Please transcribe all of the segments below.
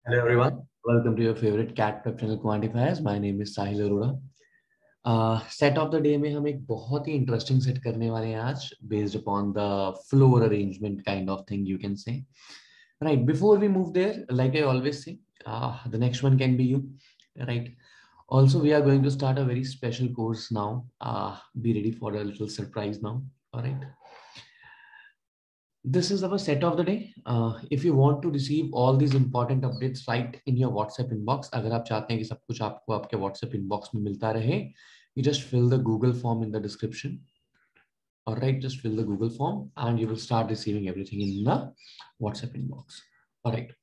Hello everyone, welcome to your favorite cat prep channel Quantifiers. My name is Sahil Arora. Set of the day में हम एक बहुत ही interesting set करने वाले हैं आज based upon the floor arrangement kind of thing you can say right before we move there like I always say the next one can be you right also we are going to start a very special course now. Be ready for a little surprise now. All right, this is our set of the day. If you want to receive all these important updates right in your WhatsApp inbox, अगर आप चाहते हैं कि सब कुछ आपको आपके WhatsApp inbox में मिलता रहे, you just fill the Google form in the description. All right, just fill the Google form and you will start receiving everything in the WhatsApp inbox. All right.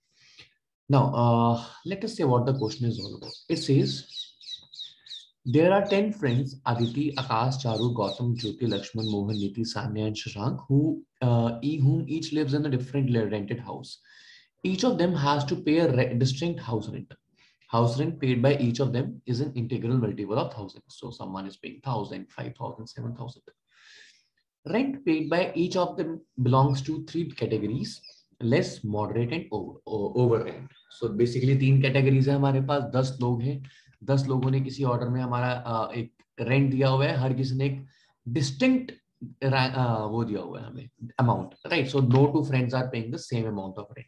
Now, let us say what the question is all about. It says, there are 10 friends, Aditi, Akash, Charu, Gautam, Jyoti, Lakshman, Mohan, Niti, Sanya, and Shashank, whom each lives in a different rented house. Each of them has to pay a distinct house rent. House rent paid by each of them is an integral multiple of 1,000. So someone is paying 1,000, 5,000, 7,000. Rent paid by each of them belongs to three categories: less, moderate, and over rent. So basically तीन categories है हमारे पास. 10 लोग हैं, 10 लोगों ने किसी order में हमारा एक रेंट दिया हुआ है. हर किसी ने एक डिस्टिंक्ट वो दिया हुआ है हमें amount, right? So no two friends are paying the same amount of rent.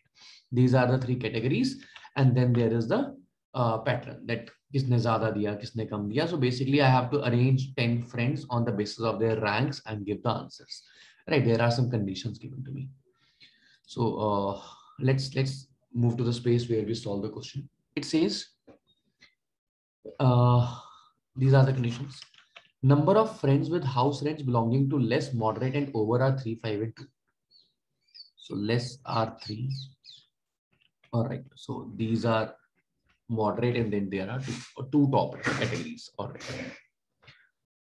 These are the three categories and then there is the pattern that किसने ज्यादा दिया किसने कम दिया. So basically I have to arrange 10 friends on the basis of their ranks and give the answers, right? There are some conditions given to me. So let's move to the space where we solve the question. It says these are the conditions. Number of friends with house rents belonging to less, moderate, and over are 3, 5, and 2. So less are 3. All right, so these are moderate, and then there are two top categories. All right.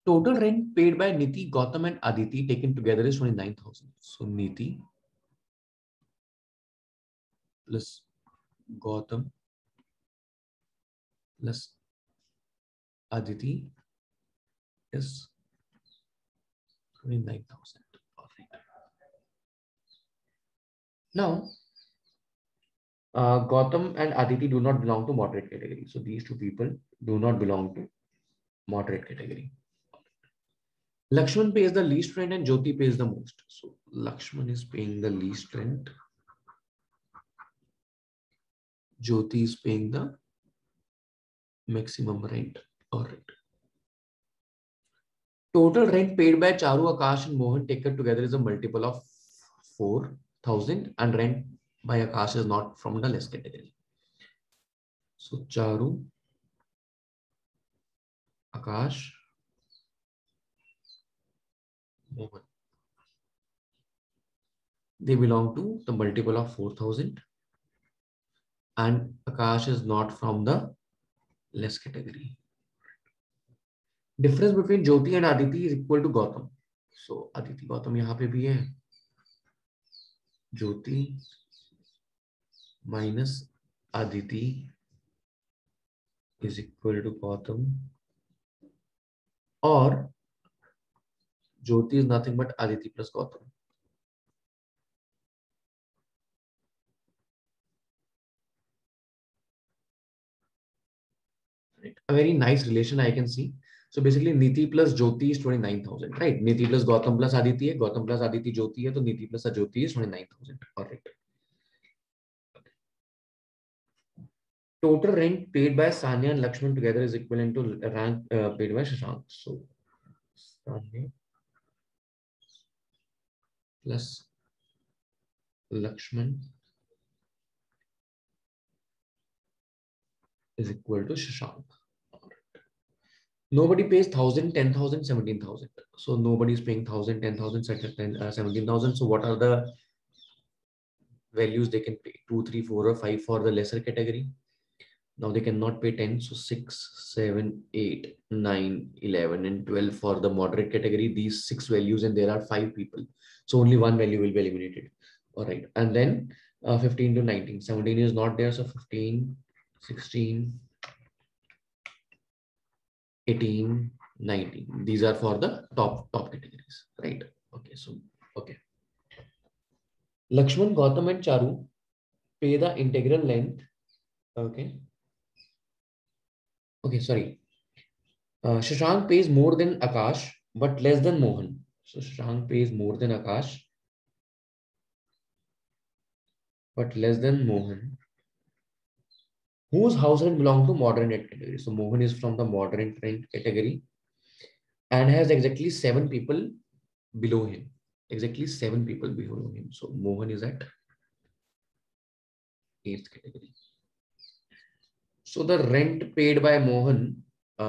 Total rent paid by Niti, Gautam, and Aditi taken together is 29,000. So Niti plus Gautam plus Aditi is 29,000. All right. Now, Gautam and Aditi do not belong to moderate category. So these two people do not belong to moderate category. Lakshman pays the least rent and Jyoti pays the most. So Lakshman is paying the least rent. Jyoti is paying the maximum rent. All right. Total rent paid by Charu, Akash, and Mohan taken together is a multiple of 4,000, and rent by Akash is not from the less category. So Charu, Akash, Mohan, they belong to the multiple of 4,000, and Akash is not from the less category. Difference between Jyoti and Aditi is equal to Gautam. So Aditi, Gautam यहाँ पे भी है. Jyoti minus Aditi is equal to Gautam, or Jyoti is nothing but Aditi plus Gautam. Right. A very nice relation I can see. So basically Niti plus Jyoti is 29,000, right? Niti plus Gautam plus Aditi है, Gautam plus Aditi Jyoti है, तो Niti plus Jyoti is 29,000. All right. Total rent paid by Sanya and Lakshman together is equivalent to rank paid by Shashank. So Sanya plus Lakshman is equal to Shashank. Nobody pays 1,000, 10,000, 17,000. So nobody is paying 1,000, 10,000, 17,000. So what are the values they can pay? 2, 3, 4, or 5 for the lesser category. Now they cannot pay 10. So 6, 7, 8, 9, 11, and 12 for the moderate category. These 6 values, and there are 5 people. So only one value will be eliminated. All right. And then 15 to 19. 17 is not there. So 15, 16, 18, 19. These are for the top categories, right? Okay, so okay. Lakshman, Gautam, and Charu pay the integral length Okay. Okay, sorry. Shashank pays more than Akash, but less than Mohan. So Shashank pays more than Akash, but less than Mohan. Whose house rent belong to modern rent category? So Mohan is from the modern rent category and has exactly 7 people below him. Exactly 7 people below him. So Mohan is at 8th category. So the rent paid by Mohan,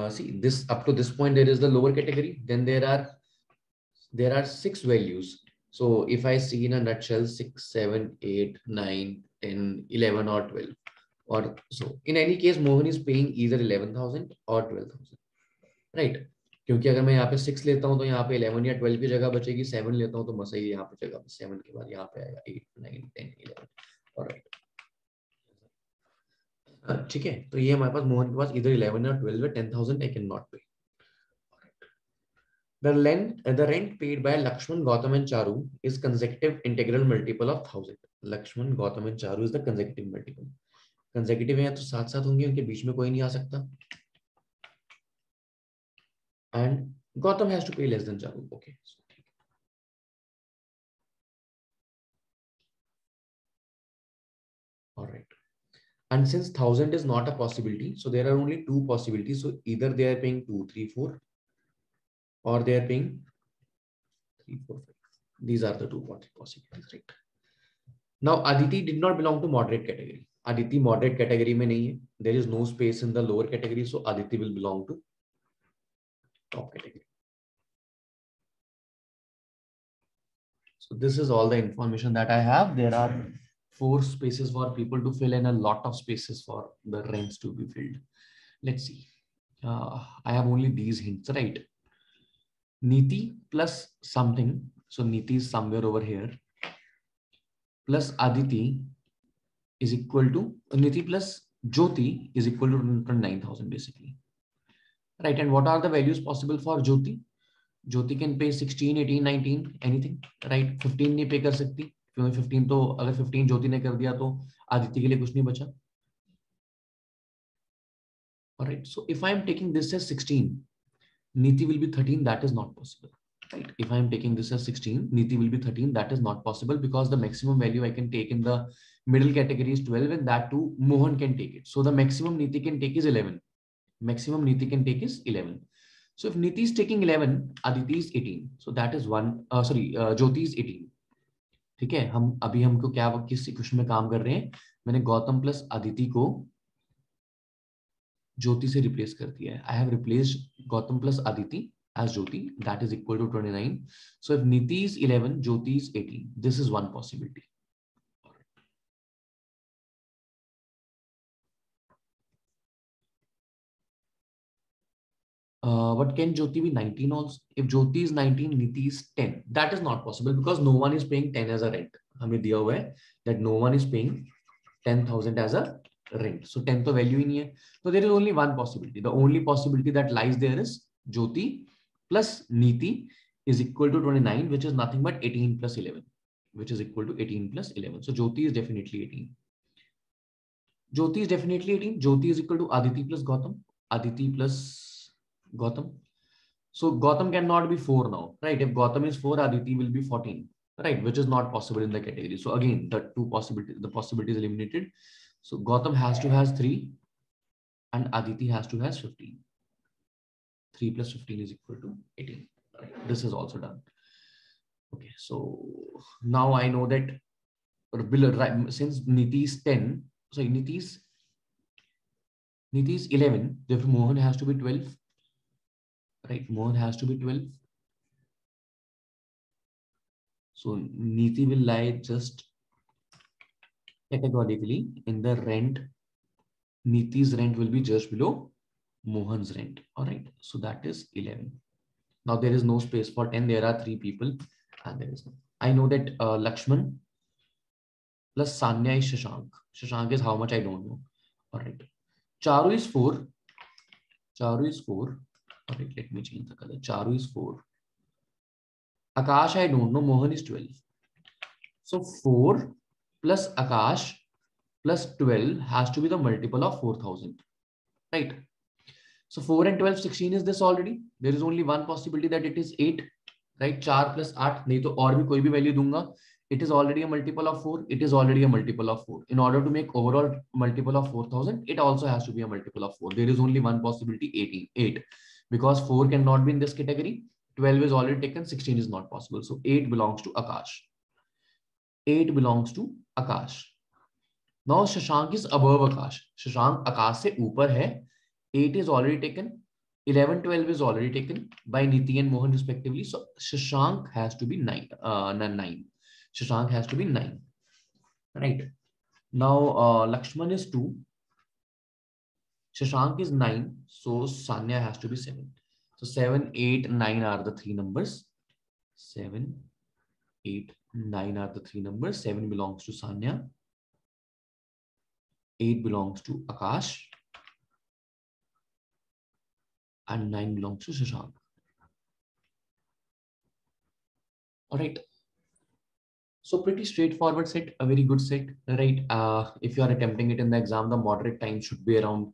see this up to this point there is the lower category. Then there are 6 values. So if I see in a nutshell 6, 7, 8, 9, 10, 11 or 12 or so. In any case, Mohan is paying either 11,000 or 12,000, right? क्योंकि अगर मैं यहाँ पे 6 लेता हूँ तो यहाँ पे 11 या 12 की जगह बचेगी, 7 लेता हूँ तो मसा ही यहाँ पे जगह 7 के बाद यहाँ पे आएगा 8, 9, 10, 11 और ठीक है। तो ये हमारे पास मोहन के पास इधर 11 या 12 है, 10,000 आई कैन नॉट पे। The rent paid by Lakshman, Gautam and Charu is consecutive integral multiple of 1,000. Lakshman, Gautam and Charu is the consecutive multiple. Consecutive है तो साथ साथ होंगे, उनके बीच में कोई नहीं आ सकता. And Gautam has to pay less than Charu. Okay. All right. And since 1,000 is not a possibility, so there are only 2 possibilities. So either they are paying 2, 3, 4, or they are paying 3, 4, 5. These are the 2 possibilities, right? Now, Aditi did not belong to moderate category. Aditi moderate category में नहीं है. There is no space in the lower category, so Aditi will belong to top category. So this is all the information that I have. There are 4 spaces for people to fill and a lot of spaces for the rents to be filled. Let's see. I have only these hints, right? Niti plus something. So Niti is somewhere over here. Plus Aditi is equal to Niti plus Jyoti is equal to 9,000 basically. Right. And what are the values possible for Jyoti? Jyoti can pay 16, 18, 19, anything. Right. 15 नहीं pay कर सकती. क्योंकि 15 तो अगर 15 ज्योति ने कर दिया तो आदित्य के लिए कुछ नहीं बचा. All right. So if I am taking this as 16, Niti will be 13. That is not possible. Right. If I am taking this as 16, Niti will be 13. That is not possible because the maximum value I can take in the middle category is 12, and that too Mohan can take it. So the maximum Niti can take is 11. Maximum Niti can take is 11. So if Niti is taking 11, Aditi is 18. So that is one. Jyoti is 18. ठीक है. हमको क्या किस question में काम कर रहे हैं? मैंने गौतम प्लस अदिति को ज्योति से रिप्लेस कर दिया है. I have replaced Gautam plus Aditi as Jyoti. That is equal to 29. So if Niti is 11, Jyoti is 18. This is one possibility. But can Jyoti be 19 also? If Jyoti is 19, Niti is 10. That is not possible because no one is paying 10 as a rent. हमें दिया हुआ है that no one is paying 10,000 as a rent. So 10 तो value ही नहीं है. So there is only one possibility. The only possibility that lies there is Jyoti plus Niti is equal to 29, which is nothing but 18 plus 11, which is equal to 18 plus 11. So Jyoti is definitely 18. Jyoti is definitely 18. Jyoti is equal to Aditi plus Gautam. Aditi plus Gautam. So Gautam cannot be 4 now, right? If Gautam is 4, Aditi will be 14, right? Which is not possible in the category. So again, the possibility is eliminated. So Gautam has to has 3 and Aditi has to has 15. 3 plus 15 is equal to 18. Right? This is also done. Okay, so now I know that since Niti is 10, so Niti is 11, therefore Mohan has to be 12. Right, Mohan has to be 12. So Niti will lie just categorically in the rent. Niti's rent will be just below Mohan's rent. All right, so that is 11. Now there is no space for 10. There are 3 people and there is no. I know that Lakshman plus Sanya is Shashank. Shashank is how much I don't know. All right, Charu is 4. Charu is 4. All right, let me change the color. Charu is 4. Akash I don't know. Mohan is 12. So 4 plus Akash plus 12 has to be the multiple of 4000, right? So 4 and 12, 16 is this already. There is only one possibility that it is 8, right? 4 plus 8, नहीं तो और भी कोई भी value दूंगा. It is already a multiple of 4. It is already a multiple of 4. In order to make overall multiple of 4000, it also has to be a multiple of 4. There is only one possibility, 8. Because 4 cannot be in this category. 12 is already taken. 16 is not possible. So 8 belongs to Akash. 8 belongs to Akash. Now Shashank is above Akash. Shashank Akash से ऊपर है. 8 is already taken. 11, 12 is already taken by Niti and Mohan respectively. So Shashank has to be 9. 9. Shashank has to be 9. Right. Now Lakshman is 2. Shashank is 9. So Sanya has to be 7. So 7, 8, 9 are the three numbers. 7, 8, 9 are the three numbers. 7 belongs to Sanya. 8 belongs to Akash. And 9 belongs to Shashank. All right. So pretty straightforward set, a very good set, right? If you are attempting it in the exam, the moderate time should be around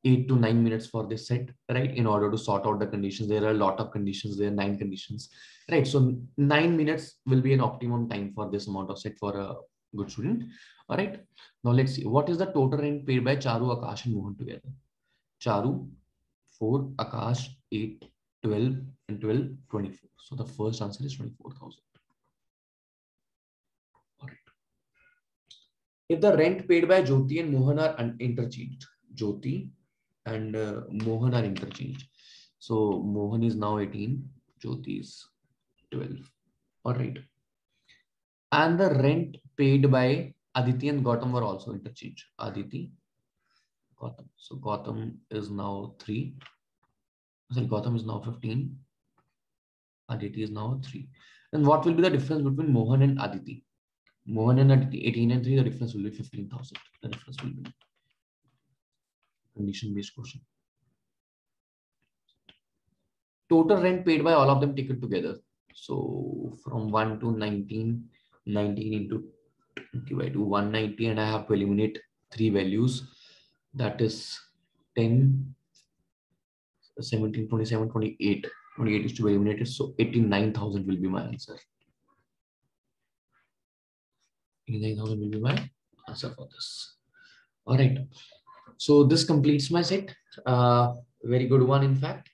8 to 9 minutes for this set, right? In order to sort out the conditions, there are a lot of conditions, there are 9 conditions, right? So 9 minutes will be an optimum time for this amount of set for a good student. All right. Now let's see, what is the total rent paid by Charu, Akash and Mohan together? Charu, 4, Akash, 8, 12, and 12, 24. So the first answer is 24,000. If the rent paid by Jyoti and Mohan are interchanged, Jyoti and Mohan are interchanged. So Mohan is now 18, Jyoti is 12. All right. And the rent paid by Aditi and Gautam were also interchanged. Aditi, Gautam. So Gautam is now 3. Sorry, Gautam is now 15. Aditi is now 3. And what will be the difference between Mohan and Aditi? Mohan and Aditi, 18 and 3, the difference will be 15,000. The difference will be condition-based question. Total rent paid by all of them taken together. So from 1 to 19, 19 into 20 by 2, 190, and I have to eliminate 3 values. That is 10, 17, 27, 28. 28 is to be eliminated. So 89,000 will be my answer. 89,000 will be my answer for this. All right. So this completes my set. Very good one, in fact,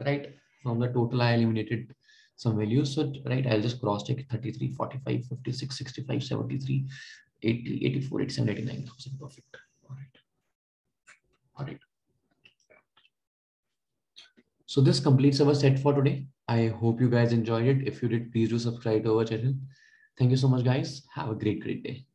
right? From the total, I eliminated some values. So, right, I'll just cross check 33, 45, 56, 65, 73, 80, 84, 87, 89,000. Perfect. All right. All right. So this completes our set for today. I hope you guys enjoyed it. If you did, please do subscribe to our channel. Thank you so much, guys. Have a great day.